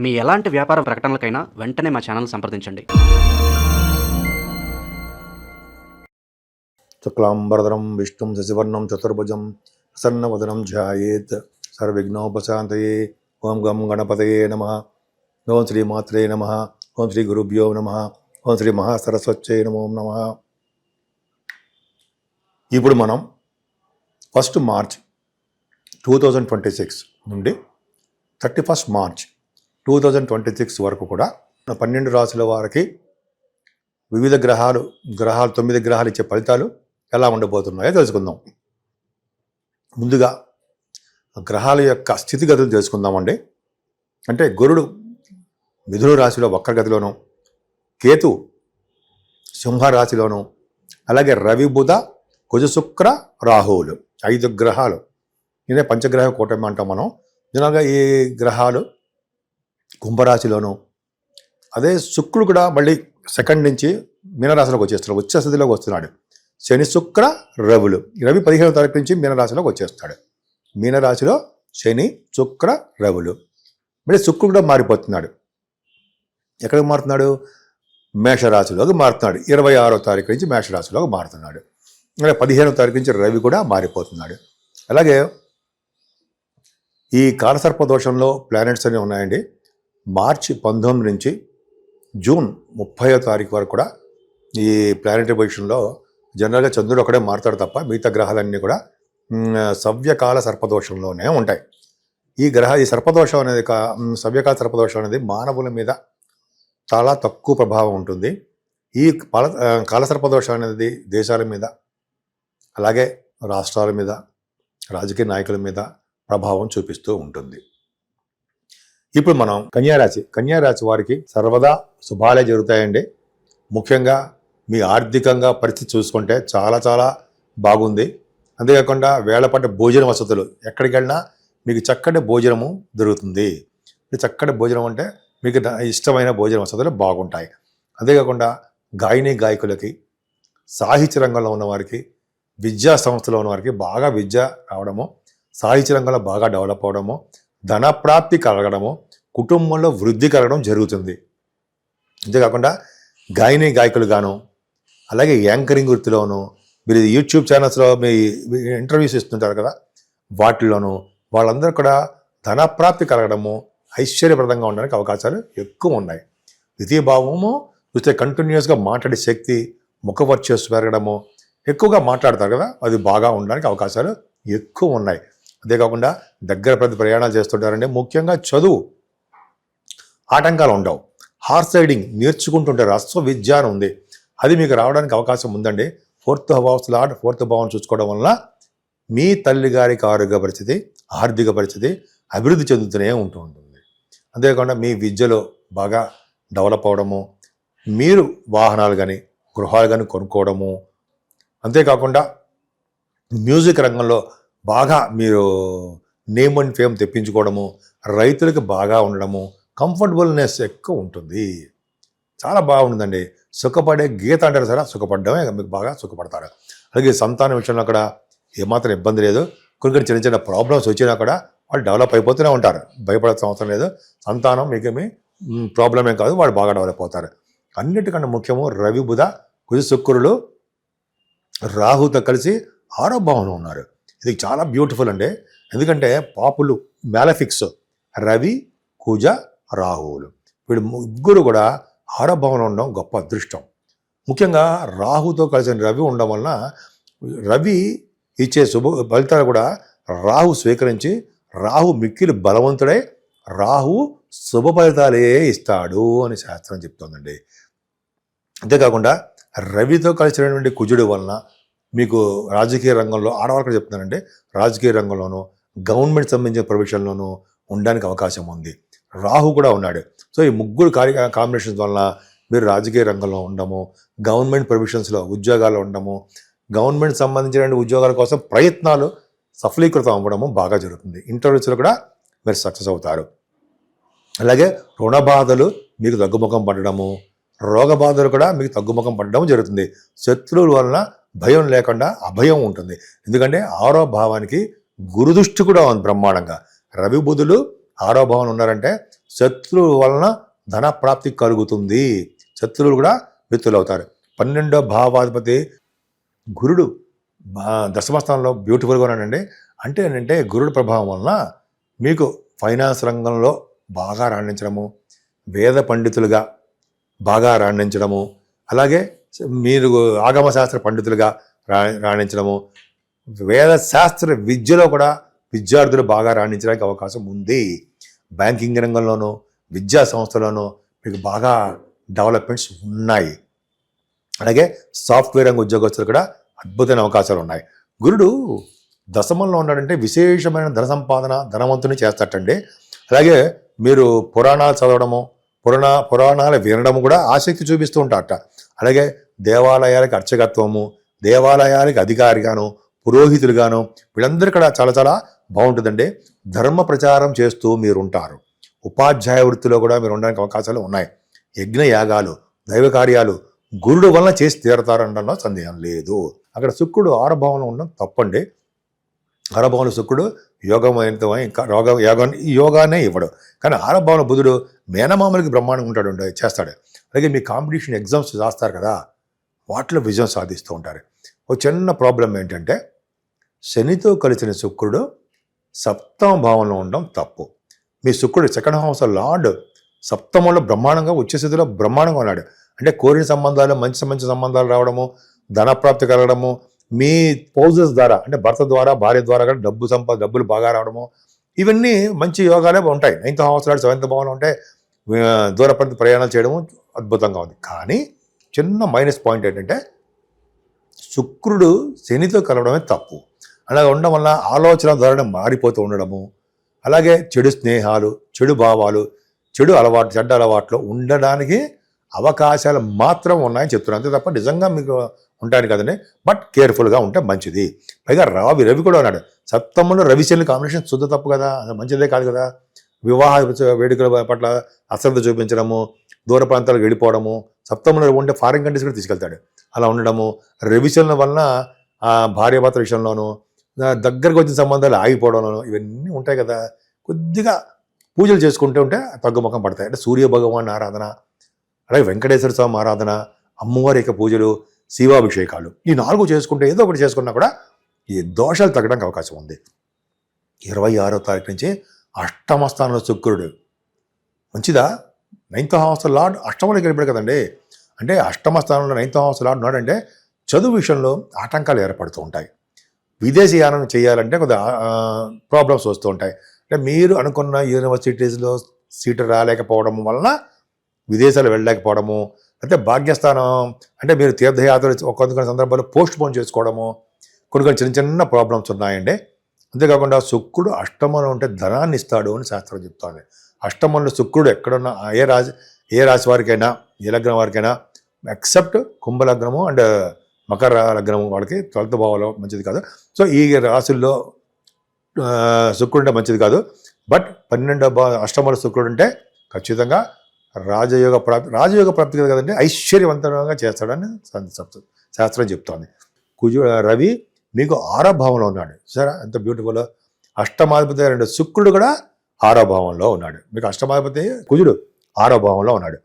మీ ఎలాంటి వ్యాపార ప్రకటనలకైనా వెంటనే మా ఛానల్ సంప్రదించండి. శుక్లాంబరధరం విష్ణుం శశివర్ణం చతుర్భుజం ప్రసన్నవదనం ధ్యాయేత్ సర్వవిఘ్నోపశాంతయే. ఓం గం గణపతయే నమః. ఓం శ్రీ మాత్రే నమః. ఓం శ్రీ గురుభ్యో నమః. ఓం శ్రీ మహాసరస్వత్యై నమో నమః. ఇప్పుడు మనం 1 మార్చ్ 2026 నుండి 31 మార్చ్ 2026 వరకు కూడా 12 రాశుల వారికి వివిధ గ్రహాలు 9 గ్రహాలు ఇచ్చే ఫలితాలు ఎలా ఉండబోతున్నాయో తెలుసుకుందాం. ముందుగా గ్రహాల యొక్క స్థితిగతులు తెలుసుకుందామండి. అంటే గురుడు మిథున రాశిలో వక్రగతిలోను, కేతు సింహరాశిలోను, అలాగే రవి బుధ కుజ శుక్ర రాహువులు 5 గ్రహాలు. ఇదే పంచగ్రహ కూటమి అంటాం మనం. జనరల్గా ఈ గ్రహాలు కుంభరాశిలోను, అదే శుక్రుడు కూడా మళ్ళీ 2 నుంచి మీనరాశిలోకి వచ్చేస్తాడు, ఉచ్చ స్థితిలోకి వస్తున్నాడు. శని శుక్ర రవులు. రవి 15వ తారీఖు నుంచి మీనరాశిలోకి వచ్చేస్తాడు. మీనరాశిలో శని శుక్ర రవులు. మళ్ళీ శుక్రుడు కూడా మారిపోతున్నాడు. ఎక్కడికి మారుతున్నాడు? మేషరాశిలోకి మారుతున్నాడు. 26వ తారీఖు నుంచి మేషరాశిలోకి మారుతున్నాడు. అలాగే 15వ తారీఖు నుంచి రవి కూడా మారిపోతున్నాడు. అలాగే ఈ కాలసర్ప దోషంలో ప్లానెట్స్ అనేవి ఉన్నాయండి. మార్చి 19 నుంచి జూన్ 30వ తారీఖు వరకు కూడా ఈ ప్లానెటరీ పొజిషన్లో జనరల్గా చంద్రుడు ఒకడే మారుతాడు తప్ప మిగతా గ్రహాలన్నీ కూడా సవ్యకాల సర్పదోషంలోనే ఉంటాయి. ఈ సర్పదోషం అనేది సవ్యకాల సర్పదోషం అనేది మానవుల మీద చాలా తక్కువ ప్రభావం ఉంటుంది. ఈ కాలసర్పదోషం అనేది దేశాల మీద, అలాగే రాష్ట్రాల మీద, రాజకీయ నాయకుల మీద ప్రభావం చూపిస్తూ ఉంటుంది. ఇప్పుడు మనం కన్యారాశి వారికి సర్వదా శుభాలే జరుగుతాయండి. ముఖ్యంగా మీ ఆర్థికంగా పరిస్థితి చూసుకుంటే చాలా చాలా బాగుంది. అంతేకాకుండా వేళపాటి భోజన వసతులు, ఎక్కడికి వెళ్ళినా మీకు చక్కటి భోజనము దొరుకుతుంది. చక్కటి భోజనం అంటే మీకు ఇష్టమైన భోజన వసతులు బాగుంటాయి. అంతేకాకుండా గాయకులకి, సాహిత్య రంగంలో ఉన్నవారికి, విద్యా సంస్థలో ఉన్నవారికి బాగా విద్య రావడము, సాహిత్య రంగంలో బాగా డెవలప్ అవడము, ధనప్రాప్తి కలగడము, కుటుంబంలో వృద్ధి కలగడం జరుగుతుంది. అంతేకాకుండా గాయకులు గాను, అలాగే యాంకరింగ్ వృత్తిలోను, మీరు యూట్యూబ్ ఛానల్స్లో మీ ఇంటర్వ్యూస్ ఇస్తుంటారు కదా, వాటిలోనూ వాళ్ళందరూ కూడా ధనప్రాప్తి కలగడము, ఐశ్వర్యప్రదంగా ఉండడానికి అవకాశాలు ఎక్కువ ఉన్నాయి. ద్వితీయ భావము చూస్తే కంటిన్యూస్గా మాట్లాడే శక్తి, ముఖ వర్చస్సు పెరగడము, ఎక్కువగా మాట్లాడతారు కదా, అది బాగా ఉండడానికి అవకాశాలు ఎక్కువ ఉన్నాయి. అంతేకాకుండా దగ్గర ప్రయాణాలు చేస్తుంటారండి. ముఖ్యంగా చదువు ఆటంకాలు ఉండవు. హార్స్ రైడింగ్ నేర్చుకుంటుంటారు. అశ్వ విద్య అని ఉంది, అది మీకు రావడానికి అవకాశం ఉందండి. 4th హౌస్ లార్డ్ 4th భావం చూసుకోవడం వలన మీ తల్లి గారికి ఆరోగ్య పరిస్థితి, ఆర్థిక పరిస్థితి అభివృద్ధి చెందుతూనే ఉంటుంది. అంతేకాకుండా మీ విద్యలో బాగా డెవలప్ అవడము, మీరు వాహనాలు కానీ గృహాలు కానీ కొనుక్కోవడము, అంతేకాకుండా మ్యూజిక్ రంగంలో బాగా మీరు నేమ్ అండ్ ఫేమ్ తెప్పించుకోవడము, రైతులకు బాగా ఉండడము, కంఫర్టబుల్నెస్ ఎక్కువ ఉంటుంది. చాలా బాగుంటుందండి. సుఖపడే గీత అంటారు సరే, సుఖపడడమే మీకు బాగా సుఖపడతారు. అలాగే సంతానం విషయంలో కూడా ఏమాత్రం ఇబ్బంది లేదు. కొన్ని చిన్న చిన్న ప్రాబ్లమ్స్ వచ్చినా కూడా వాళ్ళు డెవలప్ అయిపోతూనే ఉంటారు. భయపడాల్సిన అవసరం లేదు. సంతానం మీకేమీ ప్రాబ్లం ఏం కాదు, వాళ్ళు బాగా డెవలప్ అవుతారు. అన్నిటికన్నా ముఖ్యము రవి బుధ కుజ శుక్రులు రాహుతో కలిసి 6వ భావంలో ఉన్నారు. ఇది చాలా బ్యూటిఫుల్ అండి. ఎందుకంటే పాపులు మ్యాలఫిక్స్ రవి కుజ రాహువులు, వీళ్ళు ముగ్గురు కూడా 6వ భావంలో ఉండడం గొప్ప అదృష్టం. ముఖ్యంగా రాహుతో కలిసిన రవి ఉండడం వలన రవి ఇచ్చే శుభ ఫలితాలు కూడా రాహు స్వీకరించి, రాహు మిక్కిలి బలవంతుడై రాహు శుభ ఫలితాలే ఇస్తాడు అని శాస్త్రం చెప్తోందండి. అంతేకాకుండా రవితో కలిసినటువంటి కుజుడు వలన మీకు రాజకీయ రంగంలో, ఆడవాళ్ళకి చెప్తున్నానండి, రాజకీయ రంగంలోనూ గవర్నమెంట్ సంబంధించిన ప్రొఫెషన్లోనూ ఉండడానికి అవకాశం ఉంది. రాహు కూడా ఉన్నాడు. సో ఈ ముగ్గురు కాంబినేషన్స్ వలన మీరు రాజకీయ రంగంలో ఉండము, గవర్నమెంట్ ప్రొఫెషన్స్లో ఉద్యోగాలు ఉండము, గవర్నమెంట్ సంబంధించిన ఉద్యోగాల కోసం ప్రయత్నాలు సఫలీకృతం అవ్వడము బాగా జరుగుతుంది. ఇంటర్వ్యూస్లో కూడా మీరు సక్సెస్ అవుతారు. అలాగే రుణ బాధలు మీకు తగ్గుముఖం పడడము, రోగ బాధలు కూడా మీకు తగ్గుముఖం పడడం జరుగుతుంది. శత్రువుల వలన భయం లేకుండా అభయం ఉంటుంది. ఎందుకంటే 6వ భావానికి గురుదృష్టి కూడా ఉంది బ్రహ్మాండంగా. రవి బుధులు 6వ భావం ఉన్నారంటే శత్రువు వలన ధన ప్రాప్తి కలుగుతుంది. శత్రువులు కూడా మిత్రులు అవుతారు. 12వ భావాధిపతి గురుడు దశమ స్థానంలో బ్యూటిఫుల్గా ఉన్నాడండి. అంటే ఏంటంటే గురుడు ప్రభావం వలన మీకు ఫైనాన్స్ రంగంలో బాగా రాణించడము, వేద పండితులుగా బాగా రాణించడము, అలాగే మీరు ఆగమశాస్త్ర పండితులుగా రాణించడము, వేదశాస్త్ర విద్యలో కూడా విద్యార్థులు బాగా రాణించడానికి అవకాశం ఉంది. బ్యాంకింగ్ రంగంలోనూ విద్యా సంస్థలోనూ మీకు బాగా డెవలప్మెంట్స్ ఉన్నాయి. అలాగే సాఫ్ట్వేర్ రంగ ఉద్యోగస్తులు కూడా అద్భుతమైన అవకాశాలు ఉన్నాయి. గురుడు దశమంలో ఉన్నాడంటే విశేషమైన ధన సంపాదన, ధనవంతుని చేస్తాటండి. అలాగే మీరు పురాణాలు చదవడము, పురాణాలు వినడము కూడా ఆసక్తి చూపిస్తూ ఉంటారట. అలాగే దేవాలయాలకు అర్చకత్వము, దేవాలయాలకు అధికారిగాను, పురోహితులుగాను వీళ్ళందరూ కూడా చాలా చాలా బాగుంటుందండి. ధర్మ ప్రచారం చేస్తూ మీరు ఉంటారు. ఉపాధ్యాయ వృత్తిలో కూడా మీరు ఉండడానికి అవకాశాలు ఉన్నాయి. యజ్ఞ యాగాలు, దైవ కార్యాలు గురుడు వలన చేసి తీరతారనడంలో సందేహం లేదు. అక్కడ శుక్రుడు ఆరభావంలో ఉండడం తప్పండి. ఆరభావంలో శుక్రుడు యోగమైనతమై ఇంకా యోగానే ఇవ్వడు. కానీ ఆరభావంలో బుధుడు మేనమామలకి బ్రహ్మాండంగా ఉంటాడు, చేస్తాడు. అలాగే మీ కాంపిటీషన్ ఎగ్జామ్స్ రాస్తారు కదా, వాటిలో విజయం సాధిస్తూ ఉంటారు. ఒక చిన్న ప్రాబ్లం ఏంటంటే శనితో కలిసిన శుక్రుడు సప్తమ భావంలో ఉండడం తప్పు. మీ శుక్రుడు సెకండ్ హౌస్ లార్డ్ సప్తమంలో బ్రహ్మాండంగా ఉచ్చస్థితిలో బ్రహ్మాండంగా ఉన్నాడు. అంటే కోరిన సంబంధాలు, మంచి మంచి సంబంధాలు రావడము, ధనప్రాప్తి కలగడము, మీ స్పౌజెస్ ద్వారా అంటే భర్త ద్వారా, భార్య ద్వారా కూడా డబ్బులు బాగా రావడము, ఇవన్నీ మంచి యోగాలే ఉంటాయి. 9th హౌస్ లార్డ్ 7th భావంలో ఉంటే దూర ప్రాంత ప్రయాణాలు చేయడము అద్భుతంగా ఉంది. కానీ చిన్న మైనస్ పాయింట్ ఏంటంటే శుక్రుడు శనితో కలవడమే తప్పు. అలాగే ఉండడం వల్ల ఆలోచన ధోరణి మారిపోతూ ఉండడము, అలాగే చెడు స్నేహాలు, చెడు భావాలు, చెడు అలవాట్లు ఉండడానికి అవకాశాలు మాత్రం ఉన్నాయని చెప్తున్నాను. అంతే తప్ప నిజంగా మీకు ఉంటాను కదండి. బట్ కేర్ఫుల్గా ఉంటే మంచిది. పైగా రవి కూడా ఉన్నాడు సప్తమంలో. రవిశని కాంబినేషన్ శుద్ధ తప్పు కదా, అది మంచిదే కాదు కదా. వివాహ వేడుకల పట్ల అశ్రద్ధ చూపించడము, దూర ప్రాంతాలకు వెళ్ళిపోవడము, సప్తమంలో ఉంటే ఫారిన్ కంట్రీస్ కూడా తీసుకెళ్తాడు. అలా ఉండడము, రవిశల వలన భార్యాభర్త విషయంలోనూ, దగ్గరకు వచ్చిన సంబంధాలు ఆగిపోవడంలోనూ ఇవన్నీ ఉంటాయి కదా. కొద్దిగా పూజలు చేసుకుంటూ ఉంటే తగ్గుముఖం పడతాయి. అంటే సూర్య భగవాన్ ఆరాధన, అలాగే వెంకటేశ్వర స్వామి ఆరాధన, అమ్మవారి యొక్క పూజలు, శివాభిషేకాలు, ఈ 4 చేసుకుంటే ఏదో ఒకటి చేసుకున్నా కూడా ఈ దోషాలు తగ్గడానికి అవకాశం ఉంది. 26వ తారీఖు నుంచి అష్టమ స్థానంలో శుక్రుడు మంచిదా. 9th హౌస్ లార్డ్ అష్టమంలోకి వెళ్ళిపోయాడు కదండి. అంటే అష్టమ స్థానంలో 9th హౌస్ లార్డ్ ఉన్నాడంటే చదువు విషయంలో ఆటంకాలు ఏర్పడుతూ ఉంటాయి. విదేశీయానం చేయాలంటే కొద్దిగా ప్రాబ్లమ్స్ వస్తూ ఉంటాయి. అంటే మీరు అనుకున్న యూనివర్సిటీస్లో సీటు రాలేకపోవడం వలన విదేశాలు వెళ్ళలేకపోవడము, అంటే భాగ్యస్థానం అంటే మీరు తీర్థయాత్రలు కొన్ని సందర్భాల్లో పోస్ట్ పోన్ చేసుకోవడము, కొన్ని చిన్న చిన్న ప్రాబ్లమ్స్ ఉన్నాయండి. అంతేకాకుండా శుక్రుడు అష్టమంలో ఉంటే ధనాన్ని ఇస్తాడు అని శాస్త్రం చెప్తోంది. అష్టమంలో శుక్రుడు ఎక్కడున్నా ఏ రాశి వారికైనా, ఏ లగ్నం వారికైనా, ఎక్సెప్ట్ కుంభలగ్నము అండ్ మకర లగ్నము వాళ్ళకి 12th భావంలో మంచిది కాదు. సో ఈ రాశుల్లో శుక్రుడు అంటే మంచిది కాదు. బట్ 12వ అష్టమంలో శుక్రుడు అంటే ఖచ్చితంగా రాజయోగ ప్రాప్తి కదండి, ఐశ్వర్యవంతంగా చేస్తాడని శాస్త్రం చెప్తోంది. రవి మీకు 6వ భావంలో ఉన్నాడు. సరే ఎంత బ్యూటిఫుల్. అష్టమాధిపతి 2 శుక్రుడు కూడా 6వ భావంలో ఉన్నాడు. మీకు అష్టమాధిపతి కుజుడు 6వ భావంలో ఉన్నాడు.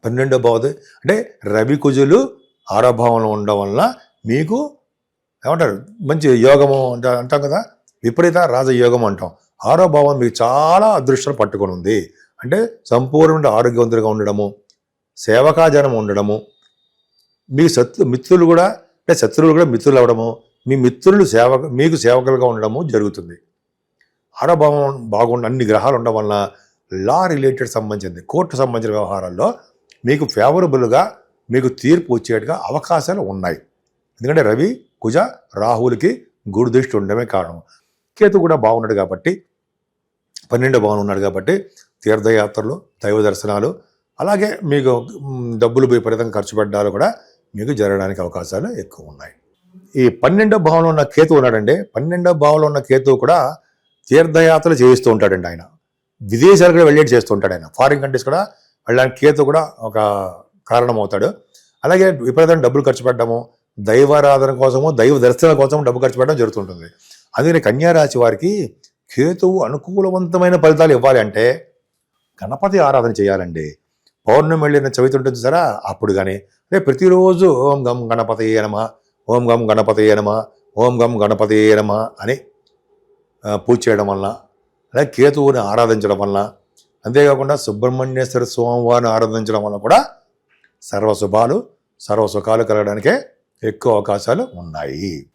12వ భావతి అంటే రవి కుజులు 6వ భావంలో ఉండడం వలన మీకు ఏమంటారు మంచి యోగము అంటాం కదా, విపరీత రాజయోగం అంటాం. 6వ భావం మీకు చాలా అదృష్టం పట్టుకొని ఉంది. అంటే సంపూర్ణ ఆరోగ్యవంతులుగా ఉండడము, సేవకాజనం ఉండడము, మీ మిత్రులు కూడా అంటే శత్రువులు కూడా మిత్రులు అవ్వడము, మీ మిత్రులు మీకు సేవకులుగా ఉండడము జరుగుతుంది. 6వ భావం బాగుండి అన్ని గ్రహాలు ఉండడం వలన లా రిలేటెడ్ సంబంధించింది, కోర్టు సంబంధించిన వ్యవహారాల్లో మీకు ఫేవరబుల్గా మీకు తీర్పు వచ్చేట్టుగా అవకాశాలు ఉన్నాయి. ఎందుకంటే రవి కుజ రాహులకి గురు దృష్టి ఉండడమే కారణం. కేతు కూడా బాగున్నాడు కాబట్టి 12వ భావం ఉన్నాడు కాబట్టి తీర్థయాత్రలు, దైవ దర్శనాలు, అలాగే మీకు డబ్బులు విపరీతంగా ఖర్చు పెట్టడాలు కూడా మీకు జరగడానికి అవకాశాలు ఎక్కువ ఉన్నాయి. ఈ 12వ భావంలో ఉన్న కేతు ఉన్నాడండి. 12వ భావంలో ఉన్న కేతువు కూడా తీర్థయాత్రలు చేయిస్తూ ఉంటాడండి. ఆయన విదేశాలు కూడా వెళ్ళేటి చేస్తూ ఉంటాడు. ఆయన ఫారిన్ కంట్రీస్ కూడా వెళ్ళడానికి కేతు కూడా ఒక కారణం అవుతాడు. అలాగే విపరీతంగా డబ్బులు ఖర్చు పెట్టడము, దైవారాధన కోసము, దైవ దర్శనం కోసం డబ్బు ఖర్చు పెట్టడం జరుగుతుంటుంది. అందుకని కన్యారాశి వారికి కేతువు అనుకూలవంతమైన ఫలితాలు ఇవ్వాలి అంటే గణపతి ఆరాధన చేయాలండి. పౌర్ణమి వెళ్ళిన చవితి ఉంటుంది సరే అప్పుడు కానీ అదే ప్రతిరోజు ఓం గం గణపతయే నమః, ఓం గం గణపతయే నమః, ఓం గం గణపతయే నమః అని పూజ చేయడం వలన, అలాగే కేతువుని ఆరాధించడం వలన, అంతేకాకుండా సుబ్రహ్మణ్యేశ్వర స్వామివారిని ఆరాధించడం వలన కూడా సర్వశుభాలు సర్వసుఖాలు కలగడానికే ఎక్కువ అవకాశాలు ఉన్నాయి.